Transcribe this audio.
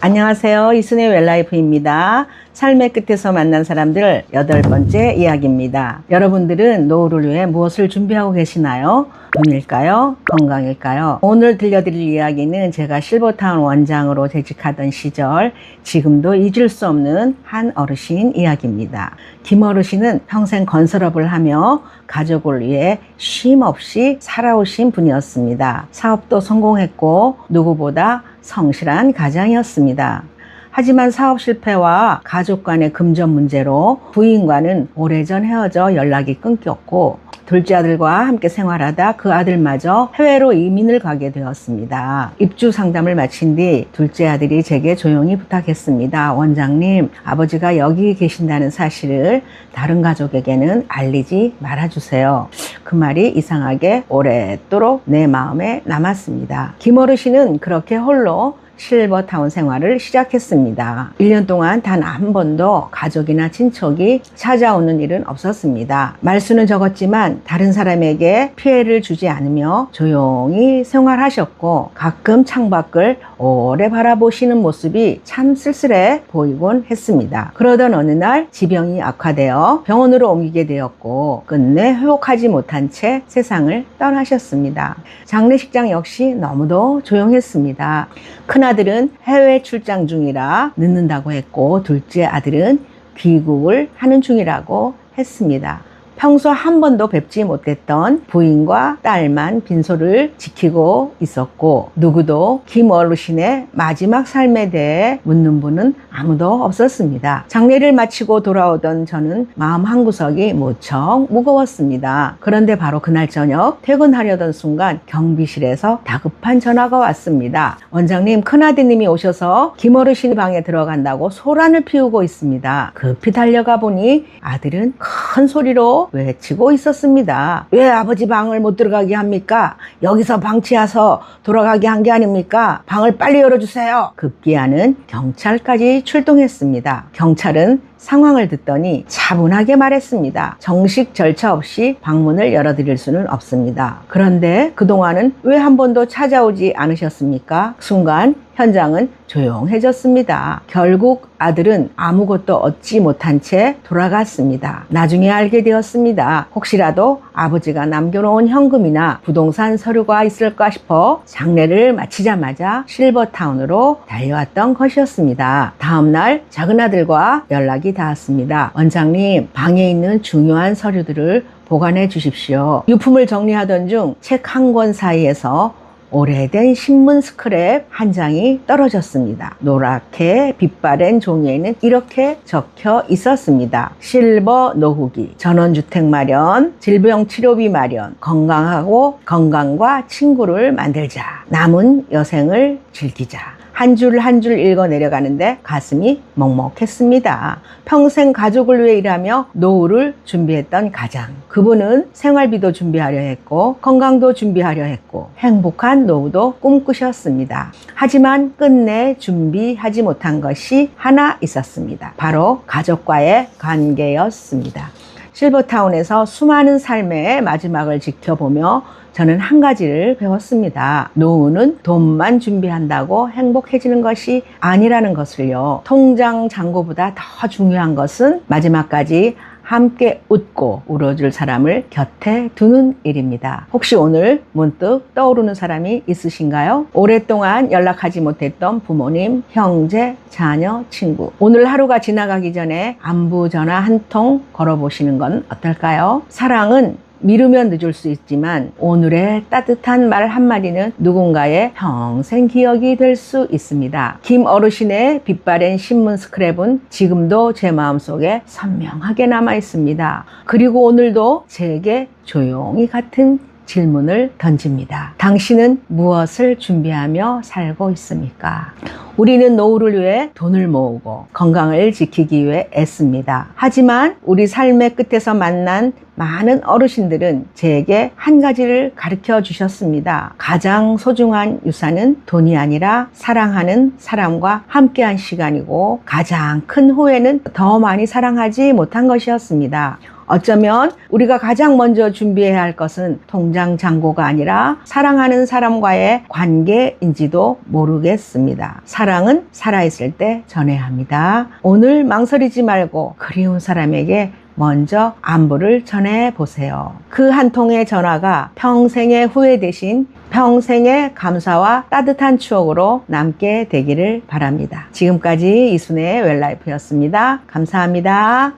안녕하세요. 이순의 웰라이프입니다. 삶의 끝에서 만난 사람들 8번째 이야기입니다. 여러분들은 노후를 위해 무엇을 준비하고 계시나요? 돈일까요? 건강일까요? 오늘 들려드릴 이야기는 제가 실버타운 원장으로 재직하던 시절 지금도 잊을 수 없는 한 어르신 이야기입니다. 김 어르신은 평생 건설업을 하며 가족을 위해 쉼 없이 살아오신 분이었습니다. 사업도 성공했고 누구보다 성실한 가장이었습니다. 하지만 사업 실패와 가족 간의 금전 문제로 부인과는 오래전 헤어져 연락이 끊겼고 둘째 아들과 함께 생활하다 그 아들마저 해외로 이민을 가게 되었습니다. 입주 상담을 마친 뒤 둘째 아들이 제게 조용히 부탁했습니다. 원장님, 아버지가 여기 계신다는 사실을 다른 가족에게는 알리지 말아주세요. 그 말이 이상하게 오랫도록 내 마음에 남았습니다. 김 어르신은 그렇게 홀로 실버타운 생활을 시작했습니다. 1년 동안 단 한 번도 가족이나 친척이 찾아오는 일은 없었습니다. 말수는 적었지만 다른 사람에게 피해를 주지 않으며 조용히 생활하셨고 가끔 창밖을 오래 바라보시는 모습이 참 쓸쓸해 보이곤 했습니다. 그러던 어느 날 지병이 악화되어 병원으로 옮기게 되었고 끝내 회복하지 못한 채 세상을 떠나셨습니다. 장례식장 역시 너무도 조용했습니다. 큰아들은 해외 출장 중이라 늦는다고 했고 둘째 아들은 귀국을 하는 중이라고 했습니다. 평소 한 번도 뵙지 못했던 부인과 딸만 빈소를 지키고 있었고 누구도 김 어르신의 마지막 삶에 대해 묻는 분은 아무도 없었습니다. 장례를 마치고 돌아오던 저는 마음 한구석이 무척 무거웠습니다. 그런데 바로 그날 저녁 퇴근하려던 순간 경비실에서 다급한 전화가 왔습니다. 원장님, 큰아드님이 오셔서 김 어르신 방에 들어간다고 소란을 피우고 있습니다. 급히 달려가 보니 아들은 큰 소리로 외치고 있었습니다. 왜 아버지 방을 못 들어가게 합니까? 여기서 방치해서 돌아가게 한 게 아닙니까? 방을 빨리 열어주세요. 급기야는 경찰까지 출동했습니다. 경찰은 상황을 듣더니 차분하게 말했습니다. 정식 절차 없이 방문을 열어드릴 수는 없습니다. 그런데 그동안은 왜 한 번도 찾아오지 않으셨습니까? 순간 현장은 조용해졌습니다. 결국 아들은 아무것도 얻지 못한 채 돌아갔습니다. 나중에 알게 되었습니다. 혹시라도 아버지가 남겨놓은 현금이나 부동산 서류가 있을까 싶어 장례를 마치자마자 실버타운으로 달려왔던 것이었습니다. 다음날 작은 아들과 연락이 닿았습니다. 원장님, 방에 있는 중요한 서류들을 보관해 주십시오. 유품을 정리하던 중 책 한 권 사이에서 오래된 신문 스크랩 한 장이 떨어졌습니다. 노랗게 빛바랜 종이에는 이렇게 적혀 있었습니다. 실버 노후기, 전원주택 마련, 질병 치료비 마련, 건강과 친구를 만들자, 남은 여생을 즐기자. 한 줄 한 줄 읽어 내려가는데 가슴이 먹먹했습니다. 평생 가족을 위해 일하며 노후를 준비했던 가장. 그분은 생활비도 준비하려 했고 건강도 준비하려 했고 행복한 노후도 꿈꾸셨습니다. 하지만 끝내 준비하지 못한 것이 하나 있었습니다. 바로 가족과의 관계였습니다. 실버타운에서 수많은 삶의 마지막을 지켜보며 저는 한 가지를 배웠습니다. 노후는 돈만 준비한다고 행복해지는 것이 아니라는 것을요. 통장 잔고보다 더 중요한 것은 마지막까지 함께 웃고 울어줄 사람을 곁에 두는 일입니다. 혹시 오늘 문득 떠오르는 사람이 있으신가요? 오랫동안 연락하지 못했던 부모님, 형제, 자녀, 친구. 오늘 하루가 지나가기 전에 안부 전화 한 통 걸어보시는 건 어떨까요? 사랑은 미루면 늦을 수 있지만 오늘의 따뜻한 말 한마디는 누군가의 평생 기억이 될 수 있습니다. 김 어르신의 빛바랜 신문 스크랩은 지금도 제 마음속에 선명하게 남아 있습니다. 그리고 오늘도 제게 조용히 같은 질문을 던집니다. 당신은 무엇을 준비하며 살고 있습니까? 우리는 노후를 위해 돈을 모으고 건강을 지키기 위해 애씁니다. 하지만 우리 삶의 끝에서 만난 많은 어르신들은 제게 한 가지를 가르쳐 주셨습니다. 가장 소중한 유산은 돈이 아니라 사랑하는 사람과 함께한 시간이고 가장 큰 후회는 더 많이 사랑하지 못한 것이었습니다. 어쩌면 우리가 가장 먼저 준비해야 할 것은 통장 잔고가 아니라 사랑하는 사람과의 관계인지도 모르겠습니다. 사랑은 살아있을 때 전해야 합니다. 오늘 망설이지 말고 그리운 사람에게 먼저 안부를 전해보세요. 그 한 통의 전화가 평생의 후회 대신 평생의 감사와 따뜻한 추억으로 남게 되기를 바랍니다. 지금까지 이순혜의 웰라이프였습니다. 감사합니다.